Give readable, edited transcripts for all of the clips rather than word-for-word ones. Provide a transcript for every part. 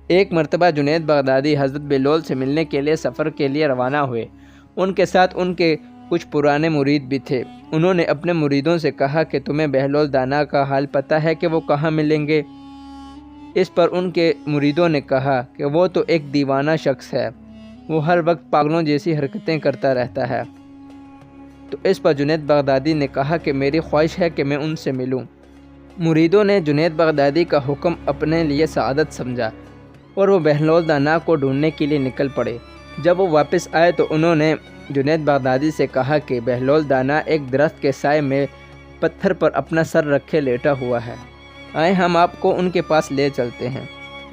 ایک مرتبہ جنید بغدادی حضرت بہلول سے ملنے کے لیے سفر کے لیے روانہ ہوئے۔ ان کے ساتھ ان کے کچھ پرانے مرید بھی تھے۔ انہوں نے اپنے مریدوں سے کہا کہ تمہیں بہلول دانا کا حال پتہ ہے کہ وہ کہاں ملیں گے؟ اس پر ان کے مریدوں نے کہا کہ وہ تو ایک دیوانہ شخص ہے، وہ ہر وقت پاگلوں جیسی حرکتیں کرتا رہتا ہے۔ تو اس پر جنید بغدادی نے کہا کہ میری خواہش ہے کہ میں ان سے ملوں۔ مریدوں نے جنید بغدادی کا حکم اپنے لیے سعادت سمجھا اور وہ بہلول دانا کو ڈھونڈنے کے لیے نکل پڑے۔ جب وہ واپس آئے تو انہوں نے جنید بغدادی سے کہا کہ بہلول دانا ایک درخت کے سائے میں پتھر پر اپنا سر رکھے لیٹا ہوا ہے، آئے ہم آپ کو ان کے پاس لے چلتے ہیں۔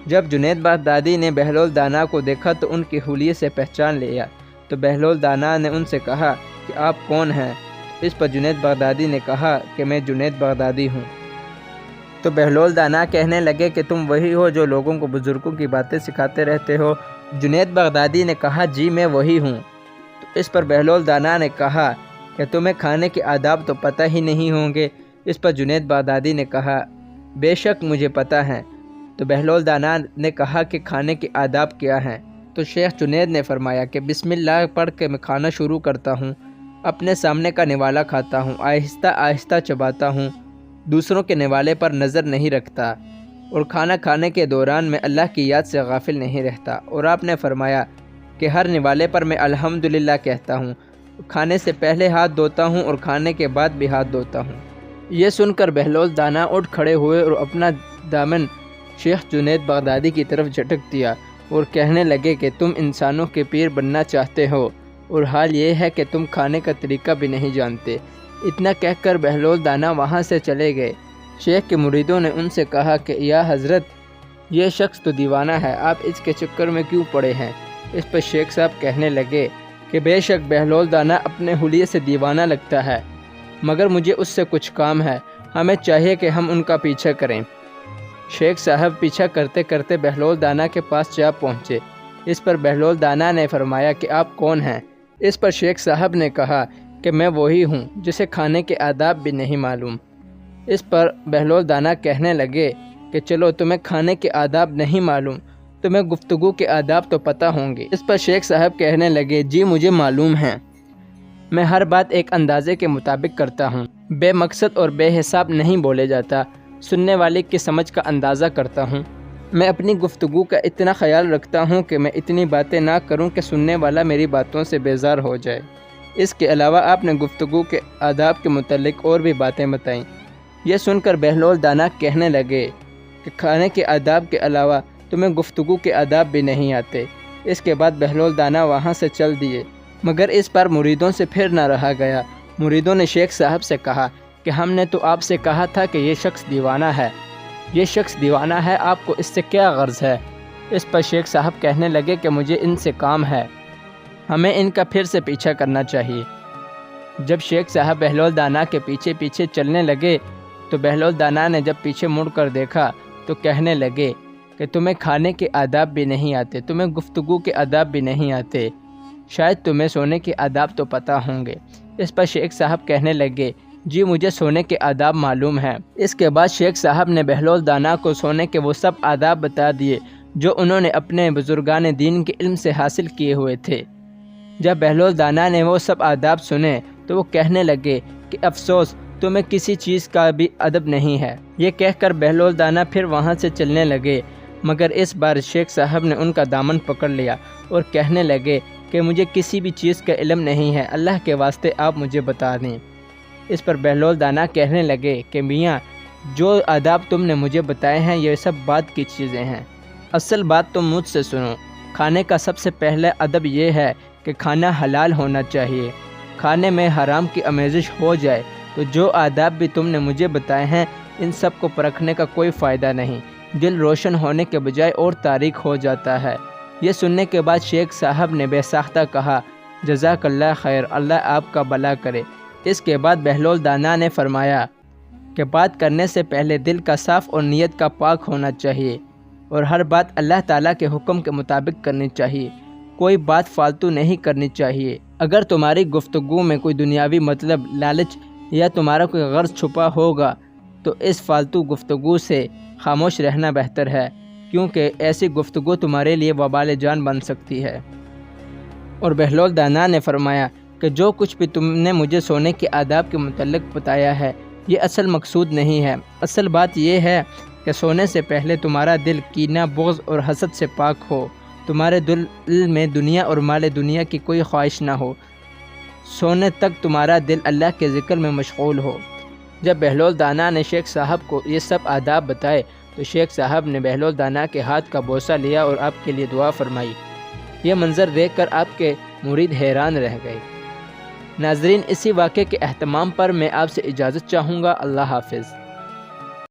جب جنید بغدادی نے بہلول دانا کو دیکھا تو ان کے حلیے سے پہچان لیا، تو بہلول دانا نے ان سے کہا کہ آپ کون ہیں؟ اس پر جنید بغدادی نے کہا کہ میں جنید بغدادی ہوں۔ تو بہلول دانا کہنے لگے کہ تم وہی ہو جو لوگوں کو بزرگوں کی باتیں سکھاتے رہتے ہو؟ جنید بغدادی نے کہا جی میں وہی ہوں۔ تو اس پر بہلول دانا نے کہا کہ تمہیں کھانے کے آداب تو پتہ ہی نہیں ہوں گے؟ اس پر جنید بغدادی نے کہا بے شک مجھے پتہ ہے۔ تو بہلول دانا نے کہا کہ کھانے کے آداب کیا ہیں؟ تو شیخ جنید نے فرمایا کہ بسم اللہ پڑھ کے میں کھانا شروع کرتا ہوں، اپنے سامنے کا نوالا کھاتا ہوں، آہستہ آہستہ چباتا ہوں، دوسروں کے نوالے پر نظر نہیں رکھتا، اور کھانا کھانے کے دوران میں اللہ کی یاد سے غافل نہیں رہتا۔ اور آپ نے فرمایا کہ ہر نوالے پر میں الحمدللہ کہتا ہوں، کھانے سے پہلے ہاتھ دھوتا ہوں اور کھانے کے بعد بھی ہاتھ دھوتا ہوں۔ یہ سن کر بہلول دانا اٹھ کھڑے ہوئے اور اپنا دامن شیخ جنید بغدادی کی طرف جھٹک دیا اور کہنے لگے کہ تم انسانوں کے پیر بننا چاہتے ہو اور حال یہ ہے کہ تم کھانے کا طریقہ بھی نہیں جانتے۔ اتنا کہہ کر بہلول دانا وہاں سے چلے گئے۔ شیخ کے مریدوں نے ان سے کہا کہ یا حضرت یہ شخص تو دیوانہ ہے، آپ اس کے چکر میں کیوں پڑے ہیں؟ اس پر شیخ صاحب کہنے لگے کہ بے شک بہلول دانا اپنے حلیے سے دیوانہ لگتا ہے، مگر مجھے اس سے کچھ کام ہے، ہمیں چاہیے کہ ہم ان کا پیچھا کریں۔ شیخ صاحب پیچھا کرتے کرتے بہلول دانا کے پاس جا پہنچے۔ اس پر بہلول دانا نے فرمایا کہ آپ کون ہیں؟ اس پر شیخ صاحب نے کہا کہ میں وہی ہوں جسے کھانے کے آداب بھی نہیں معلوم۔ اس پر بہلول دانا کہنے لگے کہ چلو تمہیں کھانے کے آداب نہیں معلوم، تمہیں گفتگو کے آداب تو پتہ ہوں گے۔ اس پر شیخ صاحب کہنے لگے جی مجھے معلوم ہیں، میں ہر بات ایک اندازے کے مطابق کرتا ہوں، بے مقصد اور بے حساب نہیں بولے جاتا، سننے والے کی سمجھ کا اندازہ کرتا ہوں، میں اپنی گفتگو کا اتنا خیال رکھتا ہوں کہ میں اتنی باتیں نہ کروں کہ سننے والا میری باتوں سے بیزار ہو جائے۔ اس کے علاوہ آپ نے گفتگو کے آداب کے متعلق اور بھی باتیں بتائیں۔ یہ سن کر بہلول دانا کہنے لگے کہ کھانے کے آداب کے علاوہ تمہیں گفتگو کے آداب بھی نہیں آتے۔ اس کے بعد بہلول دانا وہاں سے چل دیے، مگر اس پر مریدوں سے پھر نہ رہا گیا۔ مریدوں نے شیخ صاحب سے کہا کہ ہم نے تو آپ سے کہا تھا کہ یہ شخص دیوانہ ہے، یہ شخص دیوانہ ہے، آپ کو اس سے کیا غرض ہے؟ اس پر شیخ صاحب کہنے لگے کہ مجھے ان سے کام ہے، ہمیں ان کا پھر سے پیچھا کرنا چاہیے۔ جب شیخ صاحب بہلول دانا کے پیچھے پیچھے چلنے لگے تو بہلول دانا نے جب پیچھے مڑ کر دیکھا تو کہنے لگے کہ تمہیں کھانے کے آداب بھی نہیں آتے، تمہیں گفتگو کے آداب بھی نہیں آتے، شاید تمہیں سونے کے آداب تو پتہ ہوں گے۔ اس پر شیخ صاحب کہنے لگے جی مجھے سونے کے آداب معلوم ہیں۔ اس کے بعد شیخ صاحب نے بہلول دانا کو سونے کے وہ سب آداب بتا دیے جو انہوں نے اپنے بزرگان دین کے علم سے حاصل کیے ہوئے تھے۔ جب بہلول دانا نے وہ سب آداب سنے تو وہ کہنے لگے کہ افسوس تمہیں کسی چیز کا بھی ادب نہیں ہے۔ یہ کہہ کر بہلول دانا پھر وہاں سے چلنے لگے، مگر اس بار شیخ صاحب نے ان کا دامن پکڑ لیا اور کہنے لگے کہ مجھے کسی بھی چیز کا علم نہیں ہے، اللہ کے واسطے آپ مجھے بتا دیں۔ اس پر بہلول دانا کہنے لگے کہ میاں جو آداب تم نے مجھے بتائے ہیں یہ سب بات کی چیزیں ہیں، اصل بات تم مجھ سے سنو۔ کھانے کا سب سے پہلا ادب یہ ہے کہ کھانا حلال ہونا چاہیے، کھانے میں حرام کی آمیزش ہو جائے تو جو آداب بھی تم نے مجھے بتائے ہیں ان سب کو پرکھنے کا کوئی فائدہ نہیں، دل روشن ہونے کے بجائے اور تاریک ہو جاتا ہے۔ یہ سننے کے بعد شیخ صاحب نے بے ساختہ کہا جزاک اللہ خیر، اللہ آپ کا بھلا کرے۔ اس کے بعد بہلول دانا نے فرمایا کہ بات کرنے سے پہلے دل کا صاف اور نیت کا پاک ہونا چاہیے اور ہر بات اللہ تعالیٰ کے حکم کے مطابق کرنی چاہیے، کوئی بات فالتو نہیں کرنی چاہیے۔ اگر تمہاری گفتگو میں کوئی دنیاوی مطلب، لالچ یا تمہارا کوئی غرض چھپا ہوگا تو اس فالتو گفتگو سے خاموش رہنا بہتر ہے۔ کیونکہ ایسی گفتگو تمہارے لیے وبال جان بن سکتی ہے۔ اور بہلول دانا نے فرمایا کہ جو کچھ بھی تم نے مجھے سونے کے آداب کے متعلق بتایا ہے یہ اصل مقصود نہیں ہے۔ اصل بات یہ ہے کہ سونے سے پہلے تمہارا دل کینہ، بغض اور حسد سے پاک ہو، تمہارے دل میں دنیا اور مال دنیا کی کوئی خواہش نہ ہو، سونے تک تمہارا دل اللہ کے ذکر میں مشغول ہو۔ جب بہلول دانا نے شیخ صاحب کو یہ سب آداب بتائے تو شیخ صاحب نے بہلول دانا کے ہاتھ کا بوسہ لیا اور آپ کے لیے دعا فرمائی۔ یہ منظر دیکھ کر آپ کے مرید حیران رہ گئے۔ ناظرین، اسی واقعے کے اہتمام پر میں آپ سے اجازت چاہوں گا۔ اللہ حافظ۔